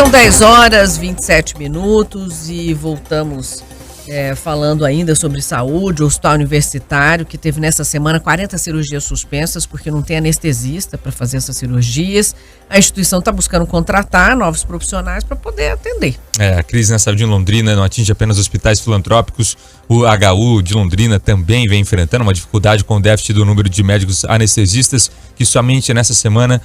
São 10h27 e voltamos falando ainda sobre saúde. O Hospital Universitário, que teve nessa semana 40 cirurgias suspensas porque não tem anestesista para fazer essas cirurgias. A instituição está buscando contratar novos profissionais para poder atender. A crise na saúde em Londrina não atinge apenas hospitais filantrópicos. O HU de Londrina também vem enfrentando uma dificuldade com o déficit do número de médicos anestesistas, que somente nessa semana,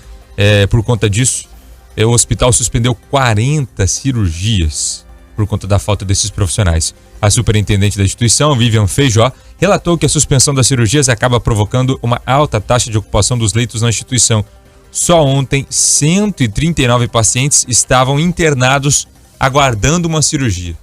por conta disso, o hospital suspendeu 40 cirurgias por conta da falta desses profissionais. A superintendente da instituição, Vivian Feijó, relatou que a suspensão das cirurgias acaba provocando uma alta taxa de ocupação dos leitos na instituição. Só ontem, 139 pacientes estavam internados aguardando uma cirurgia.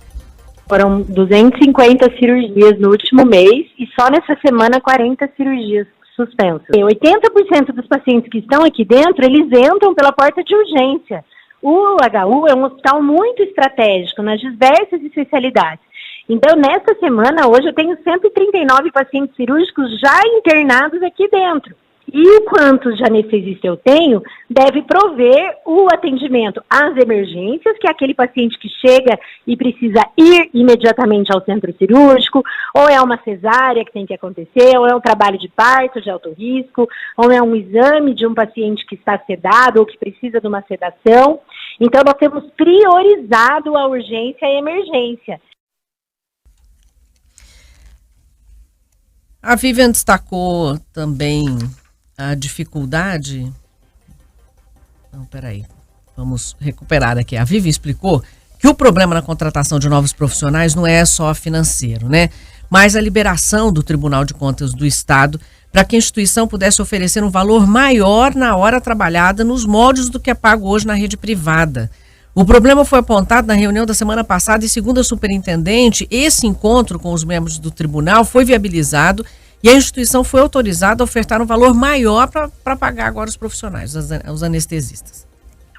Foram 250 cirurgias no último mês e só nessa semana 40 cirurgias suspensas. 80% dos pacientes que estão aqui dentro, eles entram pela porta de urgência. O HU é um hospital muito estratégico nas diversas especialidades. Então, nessa semana, hoje, eu tenho 139 pacientes cirúrgicos já internados aqui dentro. E o quanto de anestesista eu tenho deve prover o atendimento às emergências, que é aquele paciente que chega e precisa ir imediatamente ao centro cirúrgico, ou é uma cesárea que tem que acontecer, ou é um trabalho de parto de alto risco, ou é um exame de um paciente que está sedado ou que precisa de uma sedação. Então, nós temos priorizado a urgência e a emergência. A Vivian destacou também a dificuldade... Não, peraí. Vamos recuperar aqui. A Vivian explicou que o problema na contratação de novos profissionais não é só financeiro, né? Mas a liberação do Tribunal de Contas do Estado para que a instituição pudesse oferecer um valor maior na hora trabalhada nos moldes do que é pago hoje na rede privada. O problema foi apontado na reunião da semana passada e, segundo a superintendente, esse encontro com os membros do tribunal foi viabilizado e a instituição foi autorizada a ofertar um valor maior para pagar agora os profissionais, os anestesistas.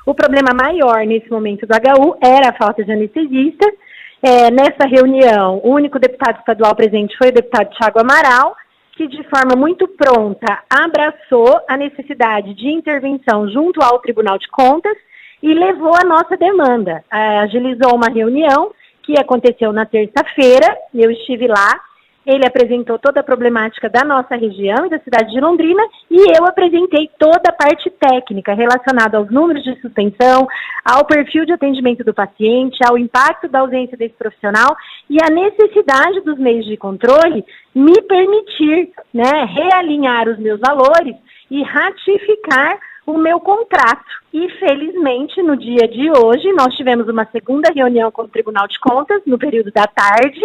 O problema maior nesse momento do HU era a falta de anestesista. Nessa reunião, o único deputado estadual presente foi o deputado Thiago Amaral, que de forma muito pronta abraçou a necessidade de intervenção junto ao Tribunal de Contas e levou a nossa demanda. Agilizou uma reunião que aconteceu na terça-feira, eu estive lá, ele apresentou toda a problemática da nossa região e da cidade de Londrina e eu apresentei toda a parte técnica relacionada aos números de suspensão, ao perfil de atendimento do paciente, ao impacto da ausência desse profissional e a necessidade dos meios de controle me permitir, realinhar os meus valores e ratificar o meu contrato. E, felizmente, no dia de hoje, nós tivemos uma segunda reunião com o Tribunal de Contas, no período da tarde,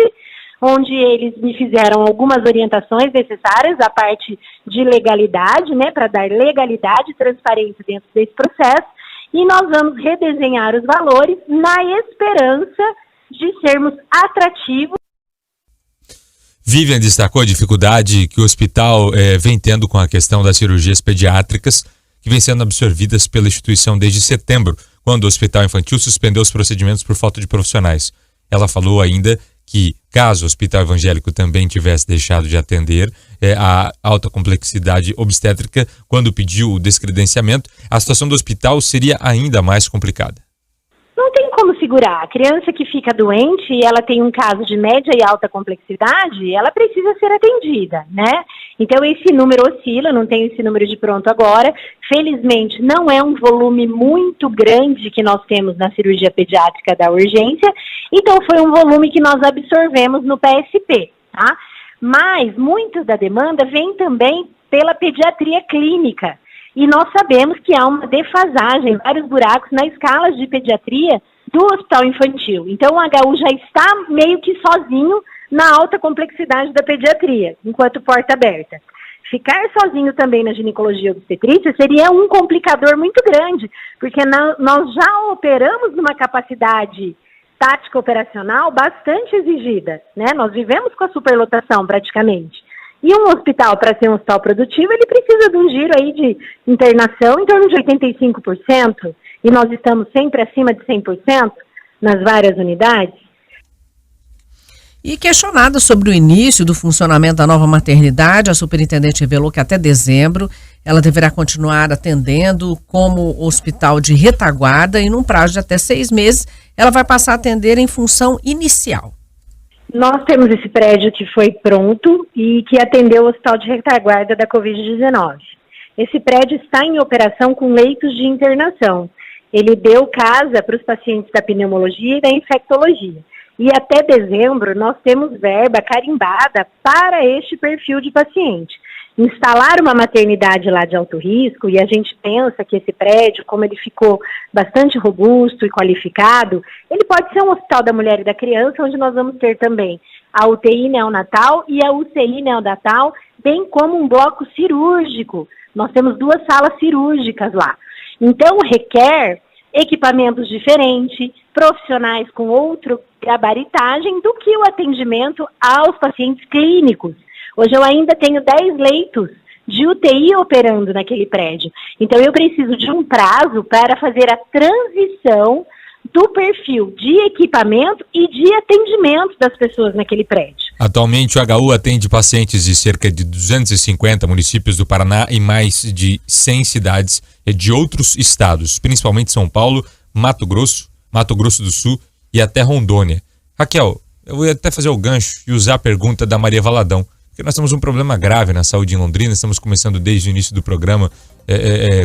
onde eles me fizeram algumas orientações necessárias à parte de legalidade, para dar legalidade e transparência dentro desse processo, e nós vamos redesenhar os valores na esperança de sermos atrativos. Vivian destacou a dificuldade que o hospital vem tendo com a questão das cirurgias pediátricas, que vem sendo absorvidas pela instituição desde setembro, quando o Hospital Infantil suspendeu os procedimentos por falta de profissionais. Ela falou ainda que, caso o Hospital Evangélico também tivesse deixado de atender a alta complexidade obstétrica quando pediu o descredenciamento, a situação do hospital seria ainda mais complicada. Não tem como segurar. A criança que fica doente e ela tem um caso de média e alta complexidade, ela precisa ser atendida, Então esse número oscila, não tenho esse número de pronto agora. Felizmente não é um volume muito grande que nós temos na cirurgia pediátrica da urgência, então foi um volume que nós absorvemos no PSP, tá? Mas muito da demanda vem também pela pediatria clínica. E nós sabemos que há uma defasagem, vários buracos na escala de pediatria do hospital infantil. Então o HU já está meio que sozinho na alta complexidade da pediatria, enquanto porta aberta. Ficar sozinho também na ginecologia e obstetrícia seria um complicador muito grande, porque nós já operamos numa capacidade tática operacional bastante exigida, Nós vivemos com a superlotação praticamente. E um hospital, para ser um hospital produtivo, ele precisa de um giro aí de internação em torno de 85%, e nós estamos sempre acima de 100% nas várias unidades. E questionada sobre o início do funcionamento da nova maternidade, a superintendente revelou que até dezembro ela deverá continuar atendendo como hospital de retaguarda e num prazo de até 6 meses ela vai passar a atender em função inicial. Nós temos esse prédio que foi pronto e que atendeu o hospital de retaguarda da Covid-19. Esse prédio está em operação com leitos de internação. Ele deu casa para os pacientes da pneumologia e da infectologia. E até dezembro nós temos verba carimbada para este perfil de paciente. Instalar uma maternidade lá de alto risco, e a gente pensa que esse prédio, como ele ficou bastante robusto e qualificado, ele pode ser um hospital da mulher e da criança, onde nós vamos ter também a UTI neonatal e a UCI neonatal, bem como um bloco cirúrgico. Nós temos 2 salas cirúrgicas lá. Então, requer equipamentos diferentes, profissionais com outra gabaritagem do que o atendimento aos pacientes clínicos. Hoje eu ainda tenho 10 leitos de UTI operando naquele prédio. Então eu preciso de um prazo para fazer a transição do perfil de equipamento e de atendimento das pessoas naquele prédio. Atualmente o HU atende pacientes de cerca de 250 municípios do Paraná e mais de 100 cidades de outros estados, principalmente São Paulo, Mato Grosso do Sul e até Rondônia. Raquel, eu vou até fazer o gancho e usar a pergunta da Maria Valadão, porque nós temos um problema grave na saúde em Londrina, estamos começando desde o início do programa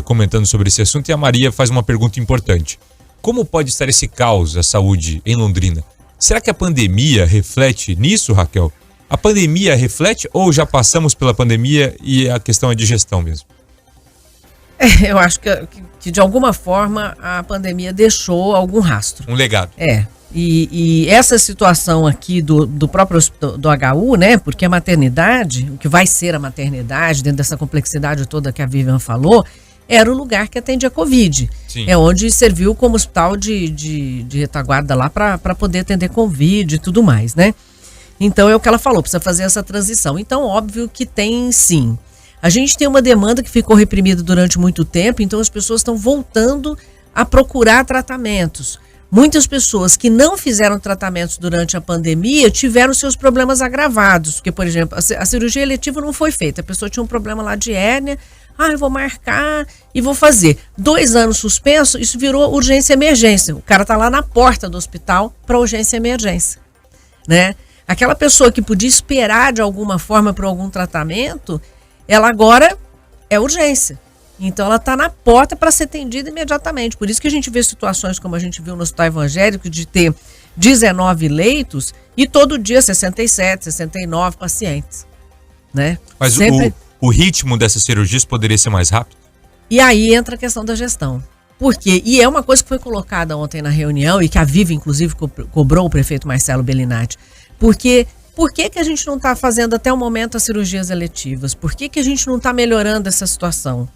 comentando sobre esse assunto, e a Maria faz uma pergunta importante. Como pode estar esse caos à saúde em Londrina? Será que a pandemia reflete nisso, Raquel? A pandemia reflete ou já passamos pela pandemia e a questão é de gestão mesmo? Eu acho que de alguma forma a pandemia deixou algum rastro. Um legado. E essa situação aqui do próprio do HU, né? Porque a maternidade, o que vai ser a maternidade, dentro dessa complexidade toda que a Vivian falou, era o lugar que atende a Covid. Sim. É onde serviu como hospital de retaguarda lá para poder atender Covid e tudo mais, né? Então é o que ela falou, precisa fazer essa transição. Então, óbvio que tem sim. A gente tem uma demanda que ficou reprimida durante muito tempo, então as pessoas estão voltando a procurar tratamentos. Muitas pessoas que não fizeram tratamentos durante a pandemia tiveram seus problemas agravados, porque, por exemplo, a cirurgia eletiva não foi feita, a pessoa tinha um problema lá de hérnia, eu vou marcar e vou fazer. 2 anos suspenso, isso virou urgência e emergência. O cara tá lá na porta do hospital para urgência e emergência, né? Aquela pessoa que podia esperar de alguma forma por algum tratamento, ela agora é urgência. Então ela está na porta para ser atendida imediatamente. Por isso que a gente vê situações como a gente viu no Hospital Evangélico de ter 19 leitos e todo dia 67, 69 pacientes, né? Mas o ritmo dessas cirurgias poderia ser mais rápido? E aí entra a questão da gestão. Por quê? E é uma coisa que foi colocada ontem na reunião e que a Viva, inclusive, cobrou o prefeito Marcelo Bellinati. Porque por que a gente não está fazendo até o momento as cirurgias eletivas? Por que a gente não está melhorando essa situação?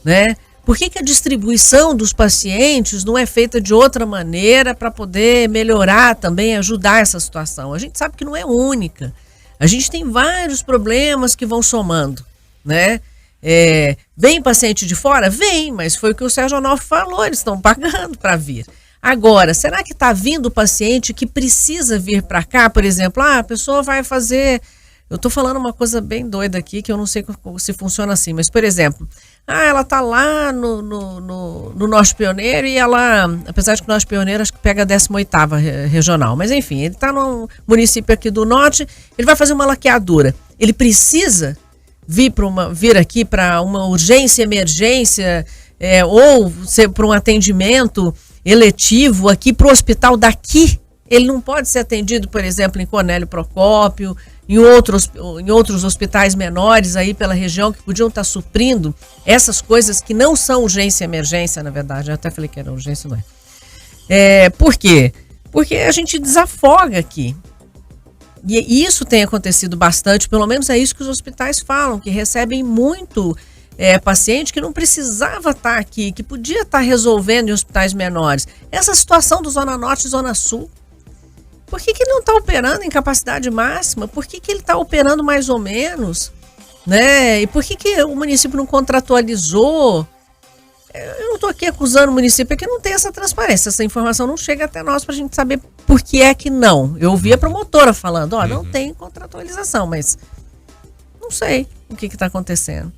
Né? Por que a distribuição dos pacientes não é feita de outra maneira para poder melhorar também, ajudar essa situação? A gente sabe que não é única. A gente tem vários problemas que vão somando, né? Vem paciente de fora? Vem, mas foi o que o Sérgio Onofre falou, eles estão pagando para vir. Agora, será que está vindo paciente que precisa vir para cá, por exemplo? A pessoa vai fazer... Eu estou falando uma coisa bem doida aqui, que eu não sei se funciona assim, mas, por exemplo, ela está lá no Norte Pioneiro e ela, apesar de que o Norte Pioneiro acho que pega a 18ª regional, mas enfim, ele está num município aqui do Norte, ele vai fazer uma laqueadura. Ele precisa vir aqui para uma urgência, emergência, ou para um atendimento eletivo aqui para o hospital daqui. Ele não pode ser atendido, por exemplo, em Cornélio Procópio, em outros hospitais menores aí pela região que podiam estar suprindo essas coisas que não são urgência e emergência, na verdade. Eu até falei que era urgência, não é. Por quê? Porque a gente desafoga aqui. E isso tem acontecido bastante, pelo menos é isso que os hospitais falam, que recebem muito paciente que não precisava estar aqui, que podia estar resolvendo em hospitais menores. Essa situação do Zona Norte e Zona Sul. Por que ele não está operando em capacidade máxima? Por que ele está operando mais ou menos? Né? E por que o município não contratualizou? Eu não estou aqui acusando o município, é que não tem essa transparência. Essa informação não chega até nós para a gente saber por que é que não. Eu ouvi a promotora falando, não tem contratualização, mas não sei o que está acontecendo.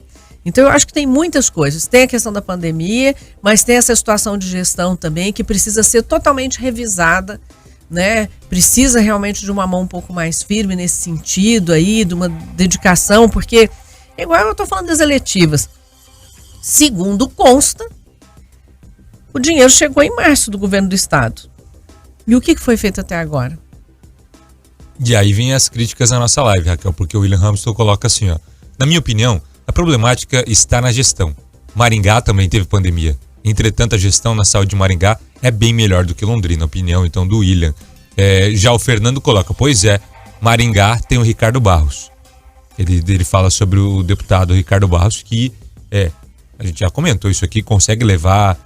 Então eu acho que tem muitas coisas. Tem a questão da pandemia, mas tem essa situação de gestão também que precisa ser totalmente revisada, né? Precisa realmente de uma mão um pouco mais firme nesse sentido aí, de uma dedicação, porque igual eu estou falando das eletivas. Segundo consta, o dinheiro chegou em março do governo do estado. E o que foi feito até agora? E aí vem as críticas na nossa live, Raquel, porque o William Hamilton coloca assim, na minha opinião, a problemática está na gestão. Maringá também teve pandemia. Entretanto, a gestão na saúde de Maringá é bem melhor do que Londrina, opinião então do William. Já o Fernando coloca, pois é, Maringá tem o Ricardo Barros. Ele fala sobre o deputado Ricardo Barros, que a gente já comentou isso aqui, consegue levar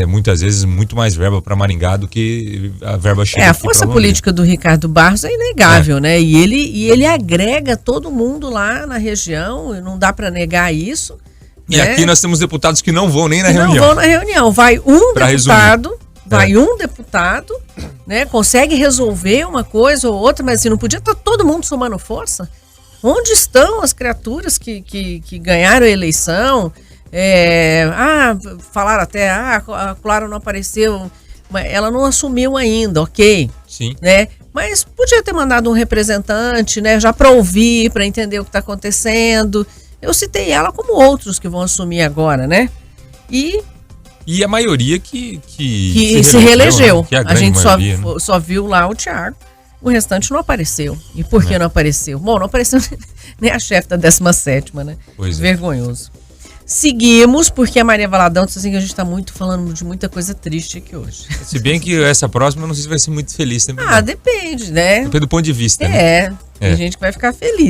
muitas vezes muito mais verba para Maringá do que a verba chega. A força política do Ricardo Barros é inegável, né? E ele agrega todo mundo lá na região, e não dá para negar isso. E aqui nós temos deputados que não vão nem na reunião. Não vão na reunião. Vai um deputado, né? Consegue resolver uma coisa ou outra, mas assim, não podia estar todo mundo somando força? Onde estão as criaturas que ganharam a eleição? Falaram até, a Clara não apareceu, ela não assumiu ainda, ok. Sim. Né? Mas podia ter mandado um representante, né? Já para ouvir, para entender o que está acontecendo. Eu citei ela como outros que vão assumir agora, né? E a maioria que se reelegeu. Né? Que é a gente maioria, só viu lá o Thiago. O restante não apareceu. E por que não apareceu? Bom, não apareceu nem a chefe da 17ª, né? Pois vergonhoso. Seguimos, porque a Maria Valadão disse assim que a gente está falando de muita coisa triste aqui hoje. Se bem que essa próxima eu não sei se vai ser muito feliz também. Depende, né? Depende do ponto de vista, né? Tem gente que vai ficar feliz.